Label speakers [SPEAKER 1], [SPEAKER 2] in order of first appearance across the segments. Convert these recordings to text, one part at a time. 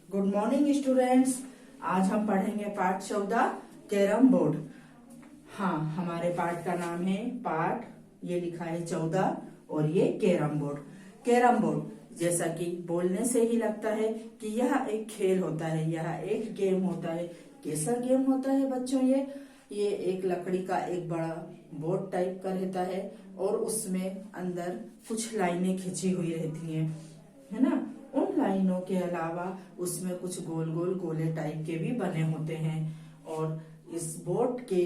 [SPEAKER 1] Good morning students. आज हम पढ़ेंगे पाठ 14 कैरम बोर्ड। हाँ, हमारे पाठ का नाम है पाठ, ये लिखा है 14 और ये कैरम बोर्ड। कैरम बोर्ड जैसा कि बोलने से ही लगता है कि यह एक खेल होता है, यह एक गेम होता है। कैसा गेम होता है बच्चों? ये एक लकड़ी का एक बड़ा बोर्ड टाइप का रहता है और उसमें अंदर कुछ लाइनें खिंची हुई रहती हैं, है ना। उन लाइनों के अलावा उसमें कुछ गोल गोल गोले टाइप के भी बने होते हैं और इस बोर्ड के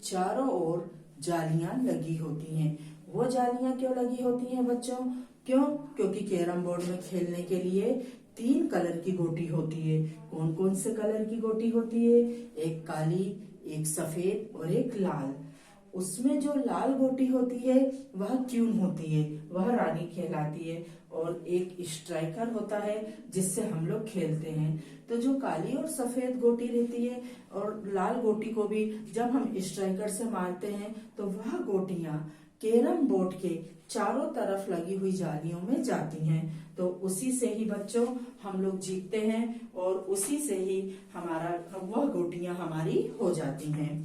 [SPEAKER 1] चारों ओर जालियां लगी होती हैं। वो जालियां क्यों लगी होती हैं बच्चों? क्योंकि कैरम बोर्ड में खेलने के लिए 3 कलर की गोटी होती है। कौन कौन से कलर की गोटी होती है? एक काली, एक सफेद और एक लाल। उसमें जो लाल गोटी होती है वह क्यून होती है, वह रानी कहलाती है और एक स्ट्राइकर होता है जिससे हम लोग खेलते हैं। तो जो काली और सफेद गोटी रहती है और लाल गोटी को भी जब हम स्ट्राइकर से मारते हैं तो वह गोटियां कैरम बोर्ड के चारों तरफ लगी हुई जालियों में जाती हैं। तो उसी से ही बच्चों हम लोग जीतते हैं और उसी से ही हमारा वह गोटियां हमारी हो जाती हैं।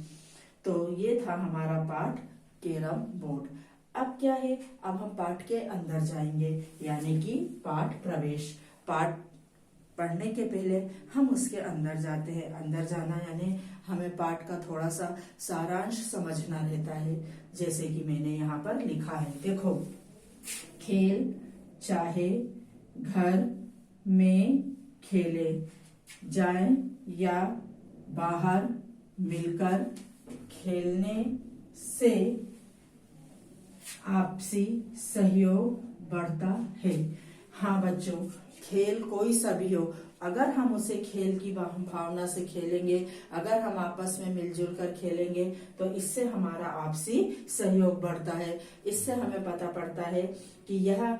[SPEAKER 1] तो ये था हमारा पाठ कैरम बोर्ड। अब क्या है, अब हम पाठ के अंदर जाएंगे, यानी कि पाठ प्रवेश। पाठ पढ़ने के पहले हम उसके अंदर जाते हैं। अंदर जाना यानी हमें पाठ का थोड़ा सा सारांश समझना रहता है। जैसे कि मैंने यहाँ पर लिखा है, देखो, खेल चाहे घर में खेले जाए या बाहर मिलकर खेलने से आपसी सहयोग बढ़ता है। हाँ बच्चों, खेल कोई सा भी हो, अगर हम उसे खेल की भावना से खेलेंगे, अगर हम आपस में मिलजुल कर खेलेंगे तो इससे हमारा आपसी सहयोग बढ़ता है। इससे हमें पता पड़ता है कि यह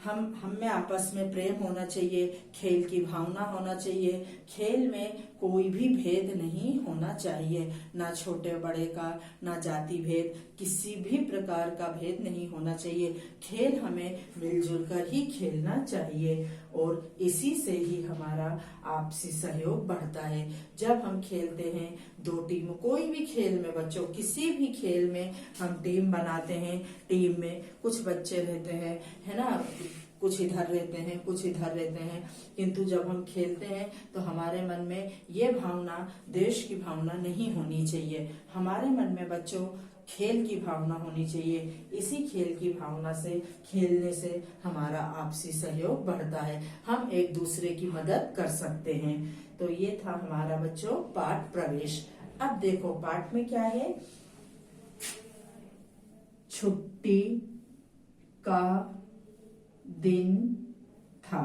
[SPEAKER 1] हम में आपस में प्रेम होना चाहिए, खेल की भावना होना चाहिए। खेल में कोई भी भेद नहीं होना चाहिए, ना छोटे बड़े का, ना जाति भेद, किसी भी प्रकार का भेद नहीं होना चाहिए। खेल हमें मिलजुल कर ही खेलना चाहिए और इसी से ही हमारा आपसी सहयोग बढ़ता है। जब हम खेलते हैं दो टीम, कोई भी खेल में बच्चों, किसी भी खेल में हम टीम बनाते हैं। टीम में कुछ बच्चे रहते हैं, है ना, कुछ इधर रहते हैं, कुछ इधर रहते हैं, किंतु जब हम खेलते हैं तो हमारे मन में ये भावना, देश की भावना नहीं होनी चाहिए। हमारे मन में बच्चों खेल की भावना होनी चाहिए। इसी खेल की भावना से, खेलने से हमारा आपसी सहयोग बढ़ता है, हम एक दूसरे की मदद कर सकते हैं। तो ये था हमारा बच्चों पाठ प्रवेश। अब देखो पाठ में क्या है, छुट्टी का दिन था।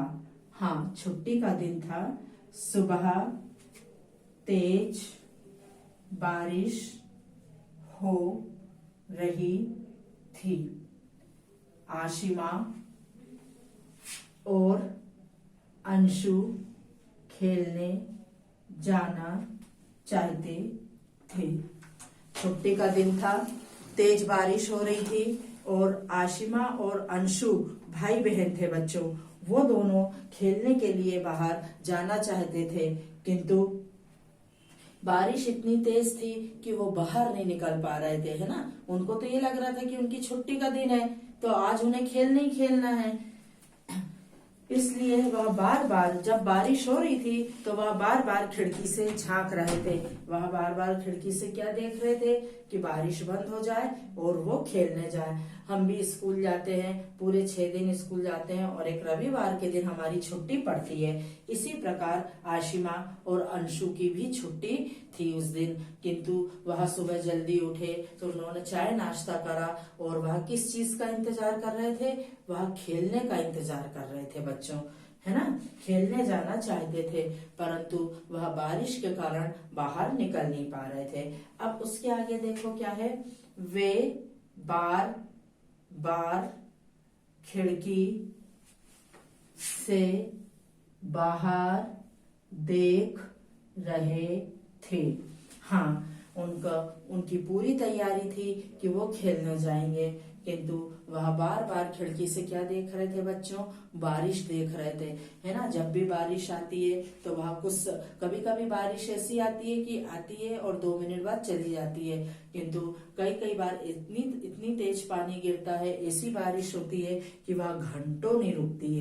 [SPEAKER 1] हाँ, छुट्टी का दिन था। सुबह तेज बारिश हो रही थी। आशिमा और अंशु खेलने जाना चाहते थे। छुट्टी का दिन था, तेज बारिश हो रही थी और आशिमा और अंशु भाई बहन थे बच्चों, वो दोनों खेलने के लिए बाहर जाना चाहते थे, किंतु बारिश इतनी तेज थी कि वो बाहर नहीं निकल पा रहे थे, है ना। उनको तो ये लग रहा था कि उनकी छुट्टी का दिन है तो आज उन्हें खेलना ही खेलना है। इसलिए वह बार बार, जब बारिश हो रही थी तो वह बार बार खिड़की से झांक रहे थे। वह बार बार खिड़की से क्या देख रहे थे कि बारिश बंद हो जाए और वो खेलने जाए। हम भी स्कूल जाते हैं, पूरे 6 दिन स्कूल जाते हैं और एक रविवार के दिन हमारी छुट्टी पड़ती है। इसी प्रकार आशिमा और अंशु की भी छुट्टी थी उस दिन, किंतु वह सुबह जल्दी उठे तो उन्होंने चाय नाश्ता करा और वह किस चीज का इंतजार कर रहे थे? वह खेलने का इंतजार कर रहे थे बच्चों, है ना। खेलने जाना चाहते थे परंतु वह बारिश के कारण बाहर निकल नहीं पा रहे थे। अब उसके आगे देखो क्या है, वे बार बार खिड़की से बाहर देख रहे थे। हाँ, उनकी पूरी तैयारी थी कि वो खेलने जाएंगे, किंतु वह बार बार खिड़की से क्या देख रहे थे बच्चों? बारिश देख रहे थे, है ना। जब भी बारिश आती है तो वह कुछ कभी कभी बारिश ऐसी आती है कि आती है और 2 मिनट बाद चली जाती है, किंतु कई कई बार इतनी इतनी तेज पानी गिरता है, ऐसी बारिश होती है कि वह घंटों नहीं रुकती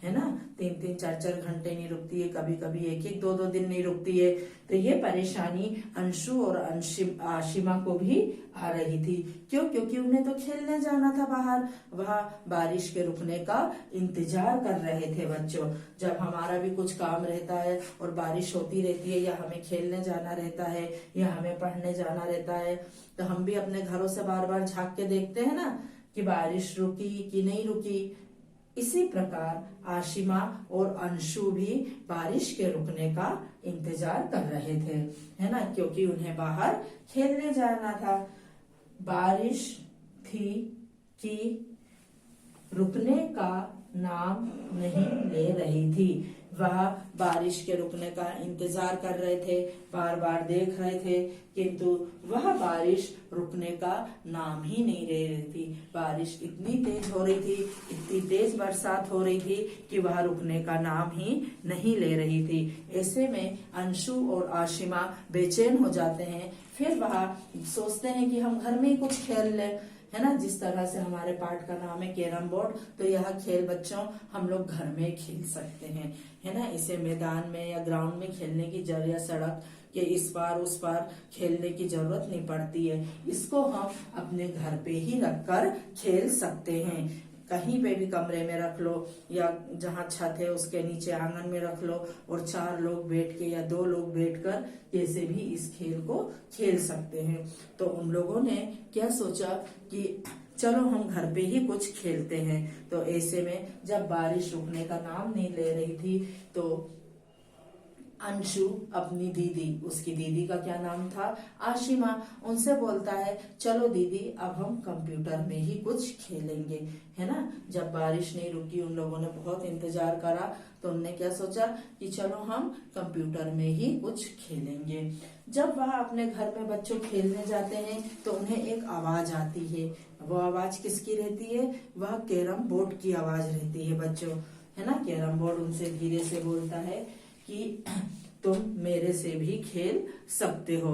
[SPEAKER 1] है ना। 3-3 4-4 घंटे नहीं रुकती है, कभी कभी 1-1 2-2 दिन नहीं रुकती है। तो ये परेशानी अंशु और आशिमा को भी आ रही थी। क्यों? क्योंकि उन्हें तो खेलने जाना था बाहर, वह बारिश के रुकने का इंतजार कर रहे थे बच्चों। जब हमारा भी कुछ काम रहता है और बारिश होती रहती है, या हमें खेलने जाना रहता है या हमें पढ़ने जाना रहता है, तो हम भी अपने घरों से बार बार झांक के देखते हैं ना कि बारिश रुकी कि नहीं रुकी। इसी प्रकार आशिमा और अंशु भी बारिश के रुकने का इंतजार कर रहे थे, है ना, क्योंकि उन्हें बाहर खेलने जाना था। बारिश थी कि रुकने का नाम नहीं ले रही थी। वह बारिश के रुकने का इंतजार कर रहे थे, बार बार देख रहे थे, किंतु वह बारिश रुकने का नाम ही नहीं ले रही थी। बारिश इतनी तेज हो रही थी, इतनी तेज बरसात हो रही थी कि वह रुकने का नाम ही नहीं ले रही थी। ऐसे में अंशु और आशिमा बेचैन हो जाते हैं। फिर वह सोचते हैं कि हम घर में ही कुछ खेल लें, है ना। जिस तरह से हमारे पाठ का नाम है कैरम बोर्ड, तो यह खेल बच्चों हम लोग घर में खेल सकते हैं, है ना। इसे मैदान में या ग्राउंड में खेलने की जरूरत, या सड़क के इस पार उस पार खेलने की जरूरत नहीं पड़ती है। इसको हम अपने घर पे ही रखकर खेल सकते हैं। कहीं पे भी कमरे में रख लो, या जहाँ छत है उसके नीचे आंगन में रख लो, और 4 लोग बैठ के या 2 लोग बैठकर कैसे भी इस खेल को खेल सकते हैं। तो उन लोगों ने क्या सोचा कि चलो हम घर पे ही कुछ खेलते हैं। तो ऐसे में जब बारिश रुकने का नाम नहीं ले रही थी, तो अंशु अपनी दीदी, उसकी दीदी का क्या नाम था? आशिमा, उनसे बोलता है चलो दीदी अब हम कंप्यूटर में ही कुछ खेलेंगे, है ना। जब बारिश नहीं रुकी, उन लोगों ने बहुत इंतजार करा, तो उनने क्या सोचा कि चलो हम कंप्यूटर में ही कुछ खेलेंगे। जब वह अपने घर में बच्चों खेलने जाते हैं तो उन्हें एक आवाज आती है। वो आवाज किसकी रहती है? वह कैरम बोर्ड की आवाज रहती है बच्चों, है ना। कैरम बोर्ड उनसे धीरे से बोलता है कि तुम मेरे से भी खेल सकते हो।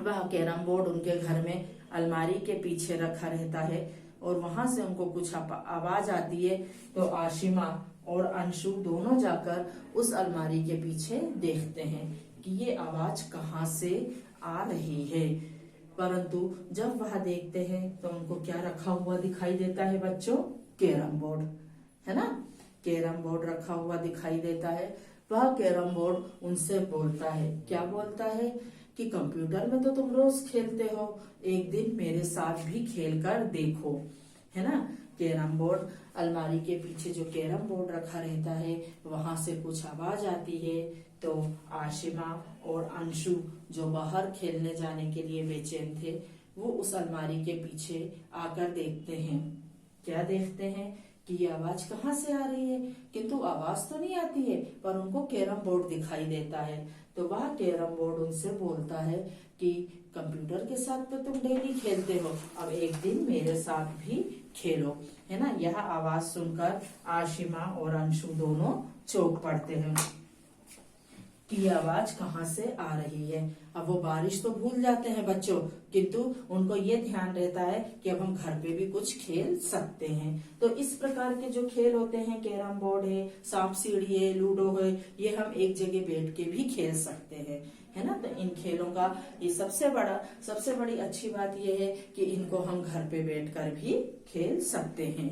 [SPEAKER 1] वह कैरम बोर्ड उनके घर में अलमारी के पीछे रखा रहता है, और वहां से उनको कुछ आवाज आती है। तो आशिमा और अंशु दोनों जाकर उस अलमारी के पीछे देखते हैं कि ये आवाज कहाँ से आ रही है। परंतु जब वह देखते हैं तो उनको क्या रखा हुआ दिखाई देता है बच्चों? कैरम बोर्ड, है ना। कैरम बोर्ड रखा हुआ दिखाई देता है। वह कैरम बोर्ड उनसे बोलता है, क्या बोलता है कि कंप्यूटर में तो तुम रोज खेलते हो, एक दिन मेरे साथ भी खेल कर देखो, है ना। कैरम बोर्ड, अलमारी के पीछे जो कैरम बोर्ड रखा रहता है, वहां से कुछ आवाज आती है। तो आशिमा और अंशु जो बाहर खेलने जाने के लिए बेचैन थे, वो उस अलमारी के पीछे आकर देखते हैं। क्या देखते हैं कि ये आवाज कहाँ से आ रही है, किंतु आवाज तो नहीं आती है, पर उनको कैरम बोर्ड दिखाई देता है। तो वह कैरम बोर्ड उनसे बोलता है कि कंप्यूटर के साथ तो तुम डेली खेलते हो, अब एक दिन मेरे साथ भी खेलो, है ना। यह आवाज सुनकर आशिमा और अंशु दोनों चौंक पड़ते हैं कि ये आवाज कहाँ से आ रही है। अब वो बारिश तो भूल जाते हैं बच्चों, किंतु उनको ये ध्यान रहता है कि अब हम घर पे भी कुछ खेल सकते हैं। तो इस प्रकार के जो खेल होते हैं, कैरम बोर्ड है, सांप सीढ़ी है, लूडो है, ये हम एक जगह बैठ के भी खेल सकते हैं, है ना। तो इन खेलों का ये सबसे बड़ी अच्छी बात ये है कि इनको हम घर पे बैठकर भी खेल सकते हैं।